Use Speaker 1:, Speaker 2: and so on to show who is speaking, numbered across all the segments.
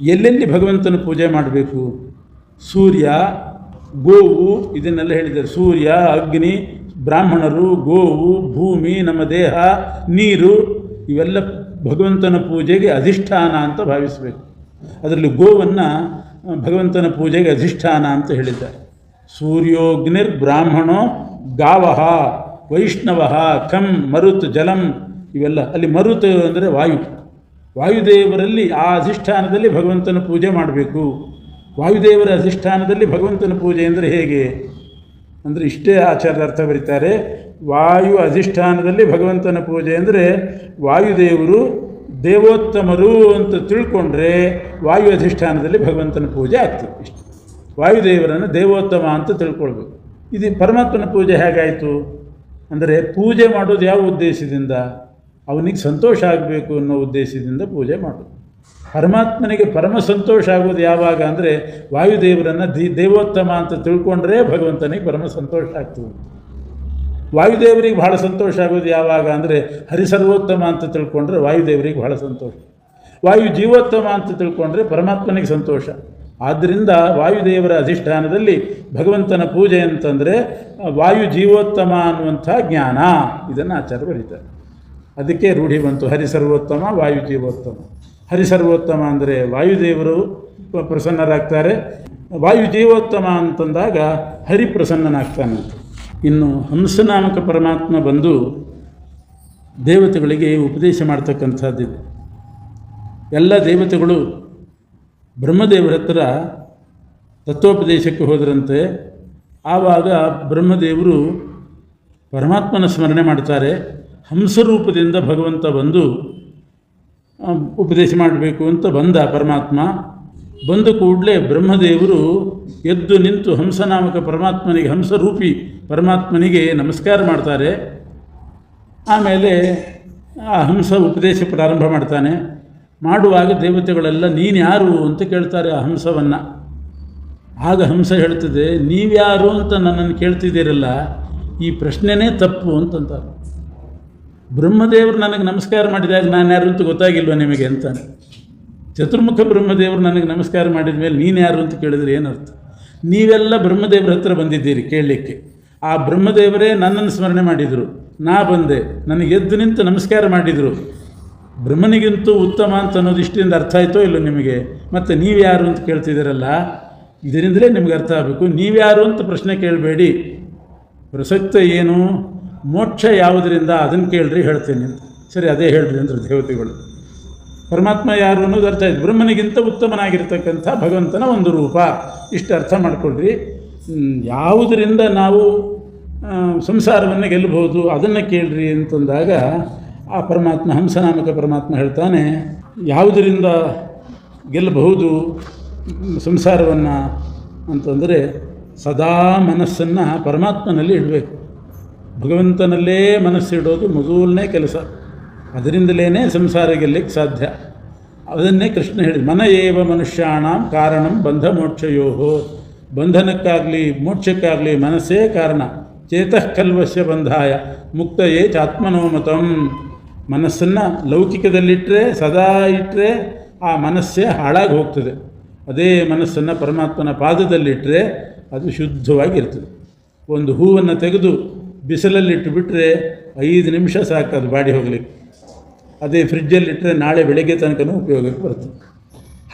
Speaker 1: ಎಲ್ಲೆಲ್ಲಿ ಭಗವಂತನ ಪೂಜೆ ಮಾಡಬೇಕು? ಸೂರ್ಯ, ಗೋವು, ಇದನ್ನೆಲ್ಲ ಹೇಳಿದ್ದಾರೆ. ಸೂರ್ಯ, ಅಗ್ನಿ, ಬ್ರಾಹ್ಮಣರು, ಗೋವು, ಭೂಮಿ, ನಮ್ಮ ದೇಹ, ನೀರು, ಇವೆಲ್ಲ ಭಗವಂತನ ಪೂಜೆಗೆ ಅಧಿಷ್ಠಾನ ಅಂತ ಭಾವಿಸಬೇಕು. ಅದರಲ್ಲಿ ಗೋವನ್ನು ಭಗವಂತನ ಪೂಜೆಗೆ ಅಧಿಷ್ಠಾನ ಅಂತ ಹೇಳಿದ್ದಾರೆ. ಸೂರ್ಯೋಗ್ನಿರ್ ಬ್ರಾಹ್ಮಣೋ ಗಾವಃ ವೈಷ್ಣವ ಖಂ ಮರುತ್ ಜಲಂ, ಇವೆಲ್ಲ. ಅಲ್ಲಿ ಮರುತ್ ಅಂದರೆ ವಾಯು, ವಾಯುದೇವರಲ್ಲಿ ಆ ಅಧಿಷ್ಠಾನದಲ್ಲಿ ಭಗವಂತನ ಪೂಜೆ ಮಾಡಬೇಕು. ವಾಯುದೇವರ ಅಧಿಷ್ಠಾನದಲ್ಲಿ ಭಗವಂತನ ಪೂಜೆ ಅಂದರೆ ಹೇಗೆ ಅಂದರೆ ಇಷ್ಟೇ ಆಚಾರ್ಯರ ಅರ್ಥ ಬರೀತಾರೆ. ವಾಯು ಅಧಿಷ್ಠಾನದಲ್ಲಿ ಭಗವಂತನ ಪೂಜೆ ಅಂದರೆ ವಾಯುದೇವರು ದೇವೋತ್ತಮರು ಅಂತ ತಿಳ್ಕೊಂಡ್ರೆ ವಾಯು ಅಧಿಷ್ಠಾನದಲ್ಲಿ ಭಗವಂತನ ಪೂಜೆ ಆಗ್ತದೆ. ಇಷ್ಟು ವಾಯುದೇವರನ್ನು ದೇವೋತ್ತಮ ಅಂತ ತಿಳ್ಕೊಳ್ಬೇಕು. ಇದು ಪರಮಾತ್ಮನ ಪೂಜೆ ಹೇಗಾಯಿತು ಅಂದರೆ ಪೂಜೆ ಮಾಡೋದು ಯಾವ ಉದ್ದೇಶದಿಂದ? ಅವನಿಗೆ ಸಂತೋಷ ಆಗಬೇಕು ಅನ್ನೋ ಉದ್ದೇಶದಿಂದ ಪೂಜೆ ಮಾಡೋದು. ಪರಮಾತ್ಮನಿಗೆ ಪರಮ ಸಂತೋಷ ಆಗೋದು ಯಾವಾಗ ಅಂದರೆ ವಾಯುದೇವರನ್ನು ದೇವೋತ್ತಮ ಅಂತ ತಿಳ್ಕೊಂಡ್ರೆ ಭಗವಂತನಿಗೆ ಪರಮ ಸಂತೋಷ ಆಗ್ತದೆ. ವಾಯುದೇವರಿಗೆ ಬಹಳ ಸಂತೋಷ ಆಗೋದು ಯಾವಾಗ ಅಂದರೆ ಹರಿಸರ್ವೋತ್ತಮ ಅಂತ ತಿಳ್ಕೊಂಡ್ರೆ ವಾಯುದೇವರಿಗೆ ಬಹಳ ಸಂತೋಷ. ವಾಯು ಜೀವೋತ್ತಮ ಅಂತ ತಿಳ್ಕೊಂಡ್ರೆ ಪರಮಾತ್ಮನಿಗೆ ಸಂತೋಷ. ಆದ್ದರಿಂದ ವಾಯುದೇವರ ಅಧಿಷ್ಠಾನದಲ್ಲಿ ಭಗವಂತನ ಪೂಜೆ ಅಂತಂದರೆ ವಾಯು ಜೀವೋತ್ತಮ ಅನ್ನುವಂಥ ಜ್ಞಾನ. ಇದನ್ನು ಆಚಾರ್ಯ ಬರೀತಾರೆ. ಅದಕ್ಕೆ ರೂಢಿ ಬಂತು, ಹರಿಸರ್ವೋತ್ತಮ ವಾಯು ಜೀವೋತ್ತಮ. ಹರಿಸರ್ವೋತ್ತಮ ಅಂದರೆ ವಾಯುದೇವರು ಪ್ರಸನ್ನರಾಗ್ತಾರೆ, ವಾಯು ಜೀವೋತ್ತಮ ಅಂತಂದಾಗ ಹರಿ ಪ್ರಸನ್ನನಾಗ್ತಾನೆ. ಇನ್ನು ಹಂಸನಾಮಕ ಪರಮಾತ್ಮ ಬಂದು ದೇವತೆಗಳಿಗೆ ಉಪದೇಶ ಮಾಡ್ತಕ್ಕಂಥದ್ದಿದೆ. ಎಲ್ಲ ದೇವತೆಗಳು ಬ್ರಹ್ಮದೇವರ ಹತ್ರ ತತ್ವೋಪದೇಶಕ್ಕೆ ಹೋದರಂತೆ. ಆವಾಗ ಬ್ರಹ್ಮದೇವರು ಪರಮಾತ್ಮನ ಸ್ಮರಣೆ ಮಾಡ್ತಾರೆ. ಹಂಸರೂಪದಿಂದ ಭಗವಂತ ಬಂದು ಉಪದೇಶ ಮಾಡಬೇಕು ಅಂತ ಬಂದ ಪರಮಾತ್ಮ. ಬಂದ ಕೂಡಲೇ ಬ್ರಹ್ಮದೇವರು ಎದ್ದು ನಿಂತು ಹಂಸನಾಮಕ ಪರಮಾತ್ಮನಿಗೆ, ಹಂಸರೂಪಿ ಪರಮಾತ್ಮನಿಗೆ ನಮಸ್ಕಾರ ಮಾಡ್ತಾರೆ. ಆಮೇಲೆ ಆ ಹಂಸ ಉಪದೇಶ ಪ್ರಾರಂಭ ಮಾಡ್ತಾನೆ. ಮಾಡುವಾಗ ದೇವತೆಗಳೆಲ್ಲ ನೀನು ಯಾರು ಅಂತ ಕೇಳ್ತಾರೆ ಆ ಹಂಸವನ್ನು. ಆಗ ಹಂಸ ಹೇಳ್ತದೆ, ನೀವ್ಯಾರು ಅಂತ ನನ್ನನ್ನು ಕೇಳ್ತಿದ್ದೀರಲ್ಲ, ಈ ಪ್ರಶ್ನೆನೇ ತಪ್ಪು ಅಂತಂತಾರೆ. ಬ್ರಹ್ಮದೇವರು ನನಗೆ ನಮಸ್ಕಾರ ಮಾಡಿದಾಗ ನಾನು ಯಾರು ಅಂತ ಗೊತ್ತಾಗಿಲ್ವ ನಿಮಗೆ ಅಂತಾನೆ. ಚತುರ್ಮುಖ ಬ್ರಹ್ಮದೇವರು ನನಗೆ ನಮಸ್ಕಾರ ಮಾಡಿದ ಮೇಲೆ ನೀನು ಯಾರು ಅಂತ ಕೇಳಿದ್ರೆ ಏನರ್ಥ? ನೀವೆಲ್ಲ ಬ್ರಹ್ಮದೇವರ ಹತ್ರ ಬಂದಿದ್ದೀರಿ ಕೇಳಲಿಕ್ಕೆ. ಆ ಬ್ರಹ್ಮದೇವರೇ ನನ್ನನ್ನು ಸ್ಮರಣೆ ಮಾಡಿದರು, ನಾ ಬಂದೆ, ನನಗೆ ಎದ್ದು ನಿಂತು ನಮಸ್ಕಾರ ಮಾಡಿದರು. ಬ್ರಹ್ಮನಿಗಿಂತೂ ಉತ್ತಮ ಅಂತ ಅನ್ನೋದು ಇಷ್ಟರಿಂದ ಅರ್ಥ ಆಯಿತೋ ಇಲ್ಲೋ ನಿಮಗೆ? ಮತ್ತು ನೀವು ಯಾರು ಅಂತ ಕೇಳ್ತಿದ್ದೀರಲ್ಲ, ಇದರಿಂದಲೇ ನಿಮ್ಗೆ ಅರ್ಥ ಆಗಬೇಕು. ನೀವ್ಯಾರು ಅಂತ ಪ್ರಶ್ನೆ ಕೇಳಬೇಡಿ, ಪ್ರಸಕ್ತ ಏನು, ಮೋಕ್ಷ ಯಾವುದರಿಂದ ಅದನ್ನು ಕೇಳ್ರಿ ಹೇಳ್ತೇನೆ ಅಂತ. ಸರಿ, ಅದೇ ಹೇಳ್ರಿ ಅಂದ್ರೆ ದೇವತೆಗಳು. ಪರಮಾತ್ಮ ಯಾರು ಅನ್ನೋದು ಅರ್ಥ ಆಯ್ತು. ಬ್ರಹ್ಮನಿಗಿಂತ ಉತ್ತಮನಾಗಿರ್ತಕ್ಕಂಥ ಭಗವಂತನ ಒಂದು ರೂಪ, ಇಷ್ಟು ಅರ್ಥ ಮಾಡಿಕೊಳ್ಳ್ರಿ. ಯಾವುದರಿಂದ ನಾವು ಸಂಸಾರವನ್ನು ಗೆಲ್ಲಬಹುದು ಅದನ್ನು ಕೇಳ್ರಿ ಅಂತಂದಾಗ ಆ ಪರಮಾತ್ಮ, ಹಂಸನಾಮಕ ಪರಮಾತ್ಮ ಹೇಳ್ತಾನೆ, ಯಾವುದರಿಂದ ಗೆಲ್ಲಬಹುದು ಸಂಸಾರವನ್ನು ಅಂತಂದರೆ ಸದಾ ಮನಸ್ಸನ್ನು ಪರಮಾತ್ಮನಲ್ಲಿ ಇಡಬೇಕು. ಭಗವಂತನಲ್ಲೇ ಮನಸ್ಸಿಡೋದು ಮೊದಲನೇ ಕೆಲಸ. ಅದರಿಂದಲೇ ಸಂಸಾರ ಗೆಲ್ಲಕ್ಕೆ ಸಾಧ್ಯ. ಅದನ್ನೇ ಕೃಷ್ಣ ಹೇಳಿದ, ಮನ ಏವ ಮನುಷ್ಯಾಣಂ ಕಾರಣಂ ಬಂಧ ಮೋಕ್ಷಯೋ. ಬಂಧನಕ್ಕಾಗಲಿ ಮೋಕ್ಷಕ್ಕಾಗಲಿ ಮನಸ್ಸೇ ಕಾರಣ. ಚೇತಃ ಕಲ್ವಶ್ಯ ಬಂಧಾಯ ಮುಕ್ತಯೇ ಚಾತ್ಮನೋಮತಂ. ಮನಸ್ಸನ್ನು ಲೌಕಿಕದಲ್ಲಿಟ್ಟರೆ, ಸದಾ ಇಟ್ಟರೆ ಆ ಮನಸ್ಸೇ ಹಾಳಾಗಿ ಹೋಗ್ತದೆ. ಅದೇ ಮನಸ್ಸನ್ನು ಪರಮಾತ್ಮನ ಪಾದದಲ್ಲಿಟ್ಟರೆ ಅದು ಶುದ್ಧವಾಗಿರ್ತದೆ. ಒಂದು ಹೂವನ್ನು ತೆಗೆದು ಬಿಸಿಲಲ್ಲಿಟ್ಟು ಬಿಟ್ಟರೆ 5 ನಿಮಿಷ ಸಾಕು ಅದು ಬಾಡಿ ಹೋಗಲಿಕ್ಕೆ. ಅದೇ ಫ್ರಿಜ್ಜಲ್ಲಿಟ್ಟರೆ ನಾಳೆ ಬೆಳಗ್ಗೆ ತನಕನೂ ಉಪಯೋಗಕ್ಕೆ ಬರ್ತದೆ.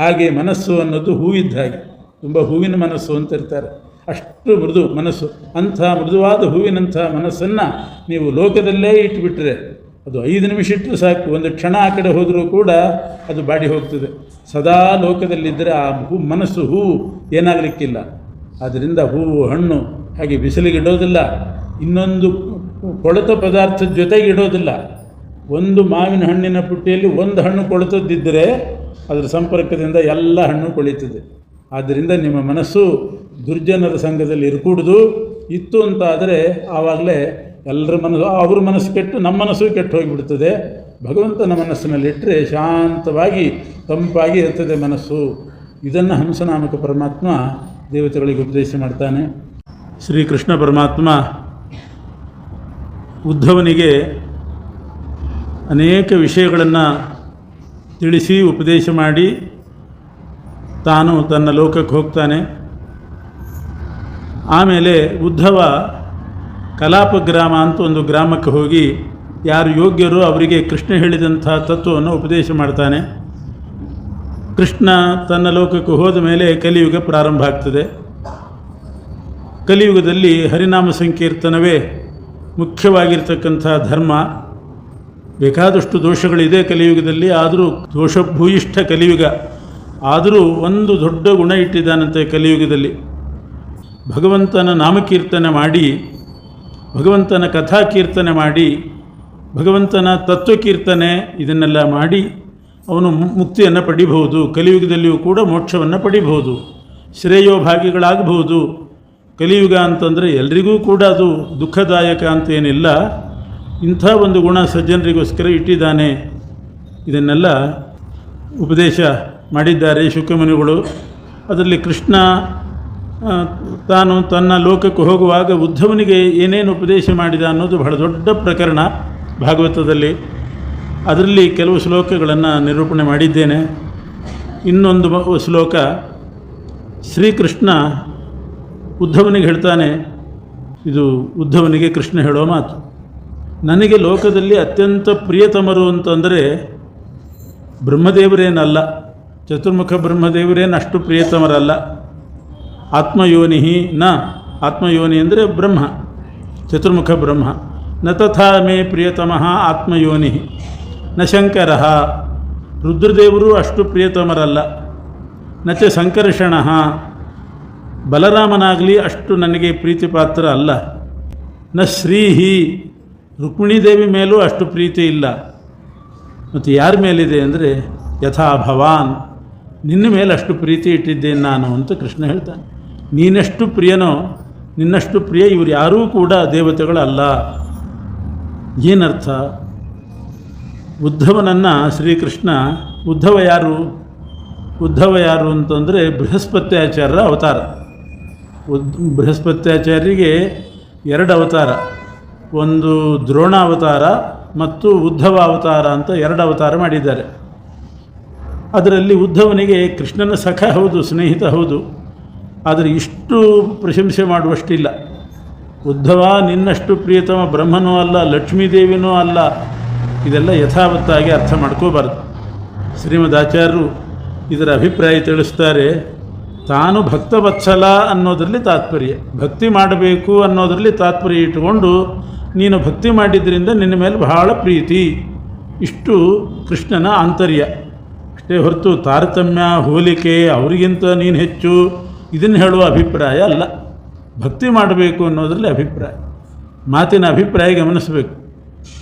Speaker 1: ಹಾಗೆ ಮನಸ್ಸು ಅನ್ನೋದು ಹೂವಿದ್ದ ಹಾಗೆ, ತುಂಬ ಹೂವಿನ ಮನಸ್ಸು ಅಂತ ಇರ್ತಾರೆ, ಅಷ್ಟು ಮೃದು ಮನಸ್ಸು. ಅಂಥ ಮೃದುವಾದ ಹೂವಿನಂಥ ಮನಸ್ಸನ್ನು ನೀವು ಲೋಕದಲ್ಲೇ ಇಟ್ಟುಬಿಟ್ರೆ ಅದು 5 ನಿಮಿಷ ಇಟ್ಟರು ಸಾಕು. ಒಂದು ಕ್ಷಣ ಆ ಕಡೆ ಹೋದರೂ ಕೂಡ ಅದು ಬಾಡಿ ಹೋಗ್ತದೆ. ಸದಾ ಲೋಕದಲ್ಲಿದ್ದರೆ ಆ ಮನಸ್ಸು ಹೂವು ಏನಾಗಲಿಕ್ಕಿಲ್ಲ. ಆದ್ದರಿಂದ ಹೂವು ಹಣ್ಣು ಹಾಗೆ ಬಿಸಿಲಿಗಿಡೋದಿಲ್ಲ, ಇನ್ನೊಂದು ಕೊಳೆತ ಪದಾರ್ಥದ ಜೊತೆಗೆ ಇಡೋದಿಲ್ಲ. ಒಂದು ಮಾವಿನ ಹಣ್ಣಿನ ಪುಟ್ಟಿಯಲ್ಲಿ ಒಂದು ಹಣ್ಣು ಕೊಳೆತದ್ದಿದ್ದರೆ ಅದರ ಸಂಪರ್ಕದಿಂದ ಎಲ್ಲ ಹಣ್ಣು ಕೊಳೀತದೆ. ಆದ್ದರಿಂದ ನಿಮ್ಮ ಮನಸ್ಸು ದುರ್ಜನರ ಸಂಘದಲ್ಲಿ ಇರ್ಕೂಡ್ದು. ಇತ್ತು ಅಂತ ಆದರೆ ಆವಾಗಲೇ ಎಲ್ಲರ ಮನಸ್ಸು, ಅವ್ರ ಮನಸ್ಸು ಕೆಟ್ಟು ನಮ್ಮ ಮನಸ್ಸು ಕೆಟ್ಟು ಹೋಗಿಬಿಡ್ತದೆ. ಭಗವಂತನ ಮನಸ್ಸಿನಲ್ಲಿಟ್ಟರೆ ಶಾಂತವಾಗಿ ತಂಪಾಗಿ ಇರ್ತದೆ ಮನಸ್ಸು. ಇದನ್ನು ಹಂಸನಾಮಕ ಪರಮಾತ್ಮ ದೇವತೆಗಳಿಗೆ ಉಪದೇಶ ಮಾಡ್ತಾನೆ. ಶ್ರೀಕೃಷ್ಣ ಪರಮಾತ್ಮ ಉದ್ಧವನಿಗೆ ಅನೇಕ ವಿಷಯಗಳನ್ನು ತಿಳಿಸಿ ಉಪದೇಶ ಮಾಡಿ ತಾನು ತನ್ನ ಲೋಕಕ್ಕೆ ಹೋಗ್ತಾನೆ. ಆಮೇಲೆ ಉದ್ಧವ ಕಲಾಪ ಗ್ರಾಮ ಅಂತ ಒಂದು ಗ್ರಾಮಕ್ಕೆ ಹೋಗಿ ಯಾರು ಯೋಗ್ಯರು ಅವರಿಗೆ ಕೃಷ್ಣ ಹೇಳಿದಂಥ ತತ್ವವನ್ನು ಉಪದೇಶ ಮಾಡ್ತಾನೆ. ಕೃಷ್ಣ ತನ್ನ ಲೋಕಕ್ಕೆ ಹೋದ ಮೇಲೆ ಕಲಿಯುಗ ಪ್ರಾರಂಭ ಆಗ್ತದೆ. ಕಲಿಯುಗದಲ್ಲಿ ಹರಿನಾಮ ಸಂಕೀರ್ತನವೇ ಮುಖ್ಯವಾಗಿರ್ತಕ್ಕಂಥ ಧರ್ಮ. ಬೇಕಾದಷ್ಟು ದೋಷಗಳಿದೆ ಕಲಿಯುಗದಲ್ಲಿ, ಆದರೂ ದೋಷಭೂಯಿಷ್ಠ ಕಲಿಯುಗ. ಆದರೂ ಒಂದು ದೊಡ್ಡ ಗುಣ ಇಟ್ಟಿದ್ದಾನಂತೆ ಕಲಿಯುಗದಲ್ಲಿ. ಭಗವಂತನ ನಾಮಕೀರ್ತನೆ ಮಾಡಿ, ಭಗವಂತನ ಕಥಾಕೀರ್ತನೆ ಮಾಡಿ, ಭಗವಂತನ ತತ್ವಕೀರ್ತನೆ ಇದನ್ನೆಲ್ಲ ಮಾಡಿ ಅವನು ಮುಕ್ತಿಯನ್ನು ಪಡಿಬಹುದು. ಕಲಿಯುಗದಲ್ಲಿಯೂ ಕೂಡ ಮೋಕ್ಷವನ್ನು ಪಡಿಬಹುದು, ಶ್ರೇಯೋಭಾಗಿಗಳಾಗಬಹುದು. ಕಲಿಯುಗ ಅಂತಂದರೆ ಎಲ್ರಿಗೂ ಕೂಡ ಅದು ದುಃಖದಾಯಕ ಅಂತೇನಿಲ್ಲ. ಇಂಥ ಒಂದು ಗುಣ ಸಜ್ಜನರಿಗೋಸ್ಕರ ಇಟ್ಟಿದ್ದಾನೆ. ಇದನ್ನೆಲ್ಲ ಉಪದೇಶ ಮಾಡಿದ್ದಾರೆ ಶುಕಮುನಿಗಳು. ಅದರಲ್ಲಿ ಕೃಷ್ಣ ತಾನು ತನ್ನ ಲೋಕಕ್ಕೆ ಹೋಗುವಾಗ ಉದ್ಧವನಿಗೆ ಏನೇನು ಉಪದೇಶ ಮಾಡಿದ ಅನ್ನೋದು ಬಹಳ ದೊಡ್ಡ ಪ್ರಕರಣ ಭಾಗವತದಲ್ಲಿ. ಅದರಲ್ಲಿ ಕೆಲವು ಶ್ಲೋಕಗಳನ್ನು ನಿರೂಪಣೆ ಮಾಡಿದ್ದೇನೆ. ಇನ್ನೊಂದು ಶ್ಲೋಕ ಶ್ರೀಕೃಷ್ಣ ಉದ್ಧವನಿಗೆ ಹೇಳ್ತಾನೆ. ಇದು ಉದ್ಧವನಿಗೆ ಕೃಷ್ಣ ಹೇಳೋ ಮಾತು. ನನಗೆ ಲೋಕದಲ್ಲಿ ಅತ್ಯಂತ ಪ್ರಿಯತಮರು ಅಂತಂದರೆ ಬ್ರಹ್ಮದೇವರೇನಲ್ಲ, ಚತುರ್ಮುಖ ಬ್ರಹ್ಮದೇವರೇನು ಅಷ್ಟು ಪ್ರಿಯತಮರಲ್ಲ. ಆತ್ಮಯೋನಿ ನ, ಆತ್ಮಯೋನಿ ಅಂದರೆ ಬ್ರಹ್ಮ, ಚತುರ್ಮುಖ ಬ್ರಹ್ಮ. ನ ತಥಾ ಮೇ ಪ್ರಿಯತಮಃ ಆತ್ಮಯೋನಿ ನ ಶಂಕರ, ರುದ್ರದೇವರು ಅಷ್ಟು ಪ್ರಿಯತಮರಲ್ಲ. ನ ಚ ಸಂಕರ್ಷಣ, ಬಲರಾಮನಾಗಲಿ ಅಷ್ಟು ನನಗೆ ಪ್ರೀತಿಪಾತ್ರ ಅಲ್ಲ. ನ ಶ್ರೀಹಿ, ರುಕ್ಮಿಣೀದೇವಿ ಮೇಲೂ ಅಷ್ಟು ಪ್ರೀತಿ ಇಲ್ಲ. ಮತ್ತು ಯಾರ ಮೇಲಿದೆ ಅಂದರೆ ಯಥಾ ಭವಾನ್, ನಿನ್ನ ಮೇಲೆ ಅಷ್ಟು ಪ್ರೀತಿ ಇಟ್ಟಿದ್ದೇನೆ ನಾನು ಅಂತ ಕೃಷ್ಣ ಹೇಳ್ತಾನೆ. ನೀನೆಷ್ಟು ಪ್ರಿಯನೋ ನಿನ್ನಷ್ಟು ಪ್ರಿಯ ಇವರು ಯಾರೂ ಕೂಡ ದೇವತೆಗಳಲ್ಲ. ಏನರ್ಥ? ಉದ್ಧವನನ್ನು ಶ್ರೀಕೃಷ್ಣ, ಉದ್ಧವ ಯಾರು ಅಂತಂದರೆ ಬೃಹಸ್ಪತ್ಯಾಚಾರ್ಯರ ಅವತಾರ. ಬೃಹಸ್ಪತ್ಯಾಚಾರ್ಯರಿಗೆ ಎರಡು ಅವತಾರ, ಒಂದು ದ್ರೋಣ ಅವತಾರ ಮತ್ತು ಉದ್ಧವ ಅವತಾರ ಅಂತ ಎರಡು ಅವತಾರ ಮಾಡಿದ್ದಾರೆ. ಅದರಲ್ಲಿ ಉದ್ಧವನಿಗೆ ಕೃಷ್ಣನ ಸಖ ಹೌದು, ಸ್ನೇಹಿತ ಹೌದು, ಆದರೆ ಇಷ್ಟು ಪ್ರಶಂಸೆ ಮಾಡುವಷ್ಟಿಲ್ಲ. ಉದ್ಧವ ನಿನ್ನಷ್ಟು ಪ್ರಿಯತಮ ಬ್ರಹ್ಮನೂ ಅಲ್ಲ, ಲಕ್ಷ್ಮೀದೇವಿನೂ ಅಲ್ಲ. ಇದೆಲ್ಲ ಯಥಾವತ್ತಾಗಿ ಅರ್ಥ ಮಾಡ್ಕೋಬಾರ್ದು. ಶ್ರೀಮದ್ ಆಚಾರ್ಯರು ಇದರ ಅಭಿಪ್ರಾಯ ತಿಳಿಸ್ತಾರೆ. ತಾನು ಭಕ್ತವತ್ಸಲ ಅನ್ನೋದರಲ್ಲಿ ತಾತ್ಪರ್ಯ, ಭಕ್ತಿ ಮಾಡಬೇಕು ಅನ್ನೋದರಲ್ಲಿ ತಾತ್ಪರ್ಯ ಇಟ್ಟುಕೊಂಡು ನೀನು ಭಕ್ತಿ ಮಾಡಿದ್ರಿಂದ ನಿನ್ನ ಮೇಲೆ ಬಹಳ ಪ್ರೀತಿ, ಇಷ್ಟು ಕೃಷ್ಣನ ಆಂತರ್ಯ ಅಷ್ಟೇ ಹೊರತು ತಾರತಮ್ಯ, ಹೋಲಿಕೆ, ಅವರಿಗಿಂತ ನೀನು ಹೆಚ್ಚು ಇದನ್ನು ಹೇಳುವ ಅಭಿಪ್ರಾಯ ಅಲ್ಲ. ಭಕ್ತಿ ಮಾಡಬೇಕು ಅನ್ನೋದರಲ್ಲಿ ಅಭಿಪ್ರಾಯ, ಮಾತಿನ ಅಭಿಪ್ರಾಯ ಗಮನಿಸಬೇಕು.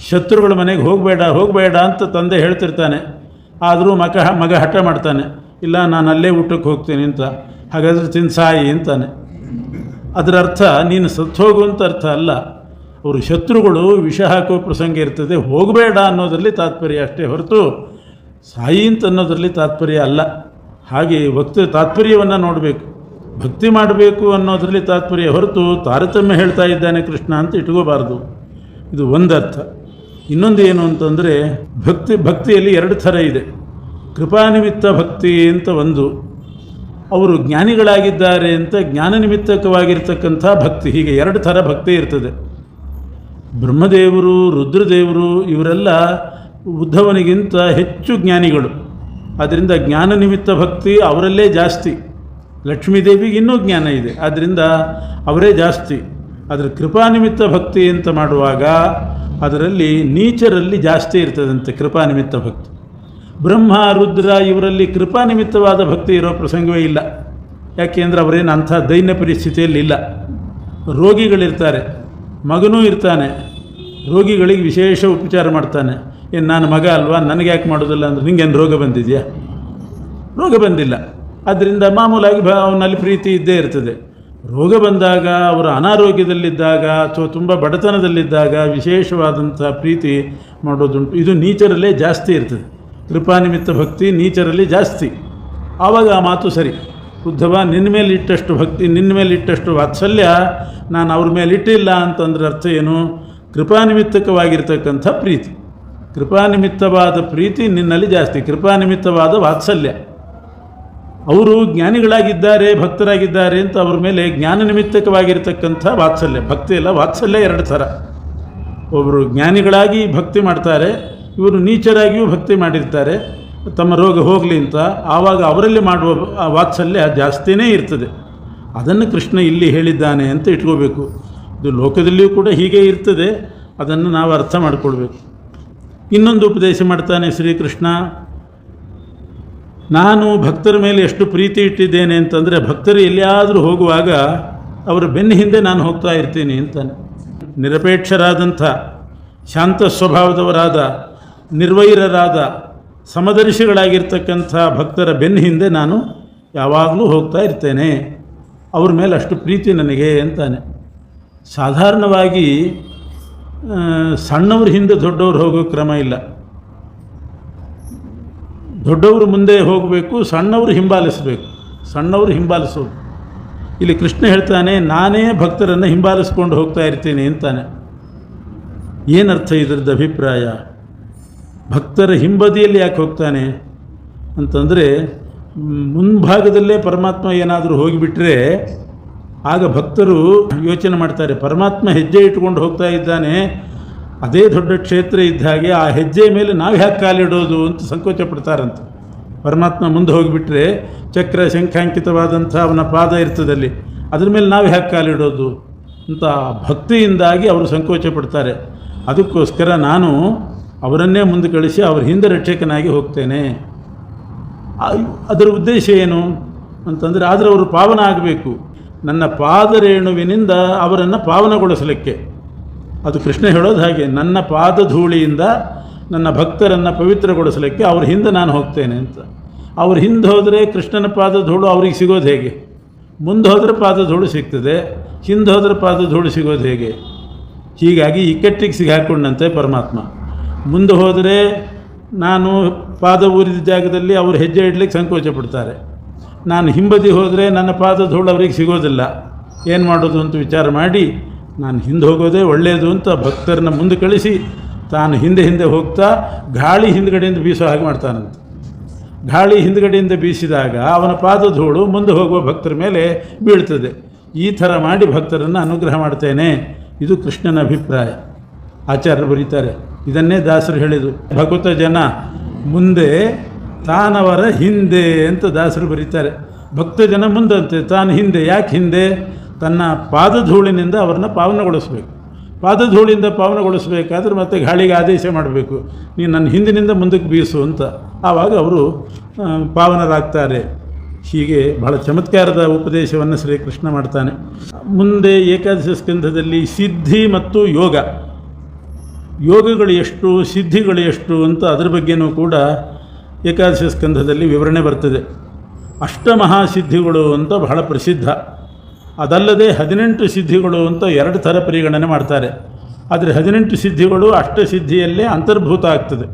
Speaker 1: ಶತ್ರುಗಳ ಮನೆಗೆ ಹೋಗಬೇಡ ಅಂತ ತಂದೆ ಹೇಳ್ತಿರ್ತಾನೆ, ಆದರೂ ಮಗ ಹಠ ಮಾಡ್ತಾನೆ, ಇಲ್ಲ ನಾನು ಅಲ್ಲೇ ಊಟಕ್ಕೆ ಹೋಗ್ತೀನಿ ಅಂತ. ಹಾಗಾದರೆ ತಿನ್ಸಾಯಿ ಅಂತಾನೆ. ಅದರ ಅರ್ಥ ನೀನು ಸತ್ತೋಗು ಅಂತ ಅರ್ಥ ಅಲ್ಲ. ಅವರು ಶತ್ರುಗಳು ವಿಷ ಹಾಕೋ ಪ್ರಸಂಗ ಇರ್ತದೆ, ಹೋಗಬೇಡ ಅನ್ನೋದರಲ್ಲಿ ತಾತ್ಪರ್ಯ ಅಷ್ಟೇ ಹೊರತು ಸಾಯಿ ಅಂತ ಅನ್ನೋದರಲ್ಲಿ ತಾತ್ಪರ್ಯ ಅಲ್ಲ. ಹಾಗೆ ತಾತ್ಪರ್ಯವನ್ನು ನೋಡಬೇಕು. ಭಕ್ತಿ ಮಾಡಬೇಕು ಅನ್ನೋದರಲ್ಲಿ ತಾತ್ಪರ್ಯ ಹೊರತು ತಾರತಮ್ಯ ಹೇಳ್ತಾ ಇದ್ದಾನೆ ಕೃಷ್ಣ ಅಂತ ಇಟ್ಕೋಬಾರ್ದು. ಇದು ಒಂದರ್ಥ. ಇನ್ನೊಂದು ಏನು ಅಂತಂದರೆ ಭಕ್ತಿಯಲ್ಲಿ ಎರಡು ಥರ ಇದೆ. ಕೃಪಾನಿಮಿತ್ತ ಭಕ್ತಿ ಅಂತ ಒಂದು, ಅವರು ಜ್ಞಾನಿಗಳಾಗಿದ್ದಾರೆ ಅಂತ ಜ್ಞಾನ ನಿಮಿತ್ತಕವಾಗಿರ್ತಕ್ಕಂಥ ಭಕ್ತಿ. ಹೀಗೆ ಎರಡು ಥರ ಭಕ್ತಿ ಇರ್ತದೆ. ಬ್ರಹ್ಮದೇವರು, ರುದ್ರದೇವರು ಇವರೆಲ್ಲ ಉದ್ಧವನಿಗಿಂತ ಹೆಚ್ಚು ಜ್ಞಾನಿಗಳು. ಆದ್ದರಿಂದ ಜ್ಞಾನ ನಿಮಿತ್ತ ಭಕ್ತಿ ಅವರಲ್ಲೇ ಜಾಸ್ತಿ. ಲಕ್ಷ್ಮೀದೇವಿಗೆ ಇನ್ನೂ ಜ್ಞಾನ ಇದೆ, ಆದ್ದರಿಂದ ಅವರೇ ಜಾಸ್ತಿ. ಆದರೆ ಕೃಪಾನಿಮಿತ್ತ ಭಕ್ತಿ ಅಂತ ಮಾಡುವಾಗ ಅದರಲ್ಲಿ ನೀಚರಲ್ಲಿ ಜಾಸ್ತಿ ಇರ್ತದಂತೆ ಕೃಪಾನಿಮಿತ್ತ ಭಕ್ತಿ. ಬ್ರಹ್ಮ, ರುದ್ರ ಇವರಲ್ಲಿ ಕೃಪಾನಿಮಿತ್ತವಾದ ಭಕ್ತಿ ಇರೋ ಪ್ರಸಂಗವೇ ಇಲ್ಲ. ಯಾಕೆಂದರೆ ಅವರೇನು ಅಂಥ ದೈನ್ಯ ಪರಿಸ್ಥಿತಿಯಲ್ಲಿಲ್ಲ. ರೋಗಿಗಳಿರ್ತಾರೆ, ಮಗನೂ ಇರ್ತಾನೆ, ರೋಗಿಗಳಿಗೆ ವಿಶೇಷ ಉಪಚಾರ ಮಾಡ್ತಾನೆ. ಏನು ನಾನು ಮಗ ಅಲ್ವಾ, ನನಗೆ ಯಾಕೆ ಮಾಡೋದಿಲ್ಲ ಅಂದರೆ ನಿಂಗೇನು ರೋಗ ಬಂದಿದೆಯಾ? ರೋಗ ಬಂದಿಲ್ಲ. ಆದ್ದರಿಂದ ಮಾಮೂಲಾಗಿ ಅವನಲ್ಲಿ ಪ್ರೀತಿ ಇದ್ದೇ ಇರ್ತದೆ. ರೋಗ ಬಂದಾಗ, ಅವರು ಅನಾರೋಗ್ಯದಲ್ಲಿದ್ದಾಗ ಅಥವಾ ತುಂಬ ಬಡತನದಲ್ಲಿದ್ದಾಗ ವಿಶೇಷವಾದಂಥ ಪ್ರೀತಿ ಮಾಡೋದುಂಟು. ಇದು ನೀಚರಲ್ಲೇ ಜಾಸ್ತಿ ಇರ್ತದೆ. ಕೃಪಾನಿಮಿತ್ತ ಭಕ್ತಿ ನೀಚರಲ್ಲಿ ಜಾಸ್ತಿ. ಆವಾಗ ಆ ಮಾತು ಸರಿ. ಉದ್ಧವ, ನಿನ್ನ ಮೇಲೆ ಇಟ್ಟಷ್ಟು ಭಕ್ತಿ, ನಿನ್ನ ಮೇಲೆ ಇಟ್ಟಷ್ಟು ವಾತ್ಸಲ್ಯ ನಾನು ಅವ್ರ ಮೇಲೆ ಇಟ್ಟಿಲ್ಲ ಅಂತಂದ್ರೆ ಅರ್ಥ ಏನು? ಕೃಪಾನಿಮಿತ್ತಕವಾಗಿರ್ತಕ್ಕಂಥ ಪ್ರೀತಿ, ಕೃಪಾನಿಮಿತ್ತವಾದ ಪ್ರೀತಿ ನಿನ್ನಲ್ಲಿ ಜಾಸ್ತಿ, ಕೃಪಾನಿಮಿತ್ತವಾದ ವಾತ್ಸಲ್ಯ. ಅವರು ಜ್ಞಾನಿಗಳಾಗಿದ್ದಾರೆ, ಭಕ್ತರಾಗಿದ್ದಾರೆ ಅಂತ ಅವ್ರ ಮೇಲೆ ಜ್ಞಾನ ನಿಮಿತ್ತಕವಾಗಿರ್ತಕ್ಕಂಥ ವಾತ್ಸಲ್ಯ. ಭಕ್ತಿ ಅಲ್ಲ, ವಾತ್ಸಲ್ಯ ಎರಡು ಥರ. ಒಬ್ಬರು ಜ್ಞಾನಿಗಳಾಗಿ ಭಕ್ತಿ ಮಾಡ್ತಾರೆ, ಇವರು ನೀಚರಾಗಿಯೂ ಭಕ್ತಿ ಮಾಡಿರ್ತಾರೆ ತಮ್ಮ ರೋಗ ಹೋಗಲಿ ಅಂತ. ಆವಾಗ ಅವರಲ್ಲಿ ಮಾಡುವ ವಾತ್ಸಲ್ಯ ಜಾಸ್ತಿಯೇ ಇರ್ತದೆ. ಅದನ್ನು ಕೃಷ್ಣ ಇಲ್ಲಿ ಹೇಳಿದ್ದಾನೆ ಅಂತ ಇಟ್ಕೋಬೇಕು. ಇದು ಲೋಕದಲ್ಲಿಯೂ ಕೂಡ ಹೀಗೆ ಇರ್ತದೆ, ಅದನ್ನು ನಾವು ಅರ್ಥ ಮಾಡಿಕೊಳ್ಬೇಕು. ಇನ್ನೊಂದು ಉಪದೇಶ ಮಾಡ್ತಾನೆ ಶ್ರೀಕೃಷ್ಣ. ನಾನು ಭಕ್ತರ ಮೇಲೆ ಎಷ್ಟು ಪ್ರೀತಿ ಇಟ್ಟಿದ್ದೇನೆ ಅಂತಂದರೆ, ಭಕ್ತರು ಎಲ್ಲಿಯಾದರೂ ಹೋಗುವಾಗ ಅವರ ಬೆನ್ನ ಹಿಂದೆ ನಾನು ಹೋಗ್ತಾ ಇರ್ತೀನಿ ಅಂತಾನೆ. ನಿರಪೇಕ್ಷರಾದಂಥ, ಶಾಂತ ಸ್ವಭಾವದವರಾದ, ನಿರ್ವೈರರಾದ, ಸಮದರ್ಶಿಗಳಾಗಿರ್ತಕ್ಕಂಥ ಭಕ್ತರ ಬೆನ್ನ ಹಿಂದೆ ನಾನು ಯಾವಾಗಲೂ ಹೋಗ್ತಾ ಇರ್ತೇನೆ. ಅವ್ರ ಮೇಲೆ ಅಷ್ಟು ಪ್ರೀತಿ ನನಗೆ ಅಂತಾನೆ. ಸಾಧಾರಣವಾಗಿ ಸಣ್ಣವ್ರ ಹಿಂದೆ ದೊಡ್ಡವ್ರು ಹೋಗೋ ಕ್ರಮ ಇಲ್ಲ. ದೊಡ್ಡವರು ಮುಂದೆ ಹೋಗಬೇಕು, ಸಣ್ಣವರು ಹಿಂಬಾಲಿಸಬೇಕು. ಸಣ್ಣವರು ಹಿಂಬಾಲಿಸೋದು. ಇಲ್ಲಿ ಕೃಷ್ಣ ಹೇಳ್ತಾನೆ, ನಾನೇ ಭಕ್ತರನ್ನು ಹಿಂಬಾಲಿಸ್ಕೊಂಡು ಹೋಗ್ತಾ ಇರ್ತೀನಿ ಅಂತಾನೆ. ಏನರ್ಥ ಇದರದ್ದು ಅಭಿಪ್ರಾಯ? ಭಕ್ತರ ಹಿಂಬದಿಯಲ್ಲಿ ಯಾಕೆ ಹೋಗ್ತಾನೆ ಅಂತಂದರೆ, ಮುಂಭಾಗದಲ್ಲೇ ಪರಮಾತ್ಮ ಏನಾದರೂ ಹೋಗಿಬಿಟ್ರೆ ಆಗ ಭಕ್ತರು ಯೋಚನೆ ಮಾಡ್ತಾರೆ, ಪರಮಾತ್ಮ ಹೆಜ್ಜೆ ಇಟ್ಕೊಂಡು ಹೋಗ್ತಾ ಇದ್ದಾನೆ, ಅದೇ ದೊಡ್ಡ ಕ್ಷೇತ್ರ ಇದ್ದ ಹಾಗೆ ಆ ಹೆಜ್ಜೆ ಮೇಲೆ ನಾವು ಯಾಕೆ ಕಾಲಿಡೋದು ಅಂತ ಸಂಕೋಚ ಪಡ್ತಾರಂತೆ. ಪರಮಾತ್ಮ ಮುಂದೆ ಹೋಗಿಬಿಟ್ರೆ ಚಕ್ರ ಶಂಖಾಂಕಿತವಾದಂಥ ಅವನ ಪಾದ ಇರ್ತದಲ್ಲಿ, ಅದ್ರ ಮೇಲೆ ನಾವು ಯಾಕೆ ಕಾಲಿಡೋದು ಅಂತ ಭಕ್ತಿಯಿಂದಾಗಿ ಅವರು ಸಂಕೋಚ ಪಡ್ತಾರೆ. ಅದಕ್ಕೋಸ್ಕರ ನಾನು ಅವರನ್ನೇ ಮುಂದೆ ಕಳಿಸಿ ಅವ್ರ ಹಿಂದೆ ರಕ್ಷಕನಾಗಿ ಹೋಗ್ತೇನೆ. ಅದರ ಉದ್ದೇಶ ಏನು ಅಂತಂದರೆ, ಆದರೆ ಅವರು ಪಾವನ ಆಗಬೇಕು. ನನ್ನ ಪಾದರೇಣುವಿನಿಂದ ಅವರನ್ನು ಪಾವನಗೊಳಿಸಲಿಕ್ಕೆ. ಅದು ಕೃಷ್ಣ ಹೇಳೋದು ಹಾಗೆ, ನನ್ನ ಪಾದಧೂಳಿಯಿಂದ ನನ್ನ ಭಕ್ತರನ್ನು ಪವಿತ್ರಗೊಳಿಸಲಿಕ್ಕೆ ಅವ್ರ ಹಿಂದೆ ನಾನು ಹೋಗ್ತೇನೆ ಅಂತ. ಅವ್ರ ಹಿಂದೆ ಹೋದರೆ ಕೃಷ್ಣನ ಪಾದಧೂಳು ಅವ್ರಿಗೆ ಸಿಗೋದು ಹೇಗೆ? ಮುಂದೆ ಹೋದರೆ ಪಾದಧೂಳು ಸಿಗ್ತದೆ, ಹಿಂದೆ ಹೋದರೆ ಪಾದಧೂಳು ಸಿಗೋದು ಹೇಗೆ? ಹೀಗಾಗಿ ಇಕ್ಕಟ್ಟಿಗೆ ಸಿಗಾಕೊಂಡಂತೆ ಪರಮಾತ್ಮ. ಮುಂದೆ ಹೋದರೆ ನಾನು ಪಾದ ಊರಿದ ಜಾಗದಲ್ಲಿ ಅವರು ಹೆಜ್ಜೆ ಇಡಲಿಕ್ಕೆ ಸಂಕೋಚ ಪಡ್ತಾರೆ. ನಾನು ಹಿಂಬದಿ ಹೋದರೆ ನನ್ನ ಪಾದಧೂಳು ಅವ್ರಿಗೆ ಸಿಗೋದಿಲ್ಲ. ಏನು ಮಾಡೋದು ಅಂತ ವಿಚಾರ ಮಾಡಿ, ನಾನು ಹಿಂದೆ ಹೋಗೋದೇ ಒಳ್ಳೆಯದು ಅಂತ ಭಕ್ತರನ್ನ ಮುಂದೆ ಕಳಿಸಿ ತಾನು ಹಿಂದೆ ಹಿಂದೆ ಹೋಗ್ತಾ ಗಾಳಿ ಹಿಂದ್ಗಡೆಯಿಂದ ಬೀಸೋ ಹಾಗೆ ಮಾಡ್ತಾನಂತೆ. ಗಾಳಿ ಹಿಂದ್ಗಡೆಯಿಂದ ಬೀಸಿದಾಗ ಅವನ ಪಾದಧೂಳು ಮುಂದೆ ಹೋಗುವ ಭಕ್ತರ ಮೇಲೆ ಬೀಳ್ತದೆ. ಈ ಥರ ಮಾಡಿ ಭಕ್ತರನ್ನು ಅನುಗ್ರಹ ಮಾಡ್ತೇನೆ. ಇದು ಕೃಷ್ಣನ ಅಭಿಪ್ರಾಯ. ಆಚಾರ್ಯರು ಬರೀತಾರೆ, ಇದನ್ನೇ ದಾಸರು ಹೇಳಿದರು. ಭಗವತ ಜನ ಮುಂದೆ ತಾನವರ ಹಿಂದೆ ಅಂತ ದಾಸರು ಬರೀತಾರೆ. ಭಕ್ತ ಜನ ಮುಂದಂತೆ, ತಾನು ಹಿಂದೆ. ಯಾಕೆ ಹಿಂದೆ? ತನ್ನ ಪಾದಧೂಳಿನಿಂದ ಅವ್ರನ್ನ ಪಾವನಗೊಳಿಸಬೇಕು. ಪಾದಧೂಳಿಂದ ಪಾವನಗೊಳಿಸಬೇಕಾದ್ರೆ ಮತ್ತೆ ಗಾಳಿಗೆ ಆದೇಶ ಮಾಡಬೇಕು, ನೀನು ನನ್ನ ಹಿಂದಿನಿಂದ ಮುಂದಕ್ಕೆ ಬೀಸು ಅಂತ. ಆವಾಗ ಅವರು ಪಾವನರಾಗ್ತಾರೆ. ಹೀಗೆ ಬಹಳ ಚಮತ್ಕಾರದ ಉಪದೇಶವನ್ನು ಶ್ರೀಕೃಷ್ಣ ಮಾಡ್ತಾನೆ. ಮುಂದೆ ಏಕಾದಶ ಸ್ಕಂಧದಲ್ಲಿ ಸಿದ್ಧಿ ಮತ್ತು ಯೋಗಗಳು ಎಷ್ಟು, ಸಿದ್ಧಿಗಳು ಎಷ್ಟು ಅಂತ ಅದರ ಬಗ್ಗೆನೂ ಕೂಡ ಏಕಾದಶ ಸ್ಕಂಧದಲ್ಲಿ ವಿವರಣೆ ಬರ್ತದೆ. ಅಷ್ಟಮಹಾಸಿದ್ಧಿಗಳು ಅಂತ ಬಹಳ ಪ್ರಸಿದ್ಧ. ಅದಲ್ಲದೆ 18 ಸಿದ್ಧಿಗಳು ಅಂತ 2 ಥರ ಪರಿಗಣನೆ ಮಾಡ್ತಾರೆ. ಆದರೆ 18 ಸಿದ್ಧಿಗಳು ಅಷ್ಟಸಿದ್ಧಿಯಲ್ಲೇ ಅಂತರ್ಭೂತ ಆಗ್ತದೆ.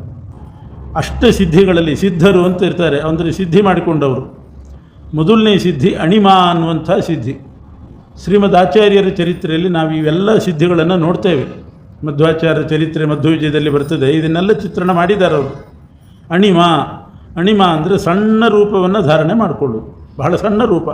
Speaker 1: ಅಷ್ಟಸಿದ್ಧಿಗಳಲ್ಲಿ ಸಿದ್ಧರು ಅಂತ ಇರ್ತಾರೆ, ಅಂದರೆ ಸಿದ್ಧಿ ಮಾಡಿಕೊಂಡವರು. ಮೊದಲನೇ ಸಿದ್ಧಿ ಅಣಿಮ ಅನ್ನುವಂಥ ಸಿದ್ಧಿ. ಶ್ರೀಮದ್ ಆಚಾರ್ಯರ ಚರಿತ್ರೆಯಲ್ಲಿ ನಾವು ಇವೆಲ್ಲ ಸಿದ್ಧಿಗಳನ್ನು ನೋಡ್ತೇವೆ. ಮಧ್ವಾಚಾರ್ಯ ಚರಿತ್ರೆ ಮಧ್ವವಿಜಯದಲ್ಲಿ ಬರ್ತದೆ. ಇದನ್ನೆಲ್ಲ ಚಿತ್ರಣ ಮಾಡಿದ್ದಾರೆ ಅವರು. ಅಣಿಮ ಅಂದರೆ ಸಣ್ಣ ರೂಪವನ್ನು ಧಾರಣೆ ಮಾಡಿಕೊಳ್ಳೋದು, ಬಹಳ ಸಣ್ಣ ರೂಪ.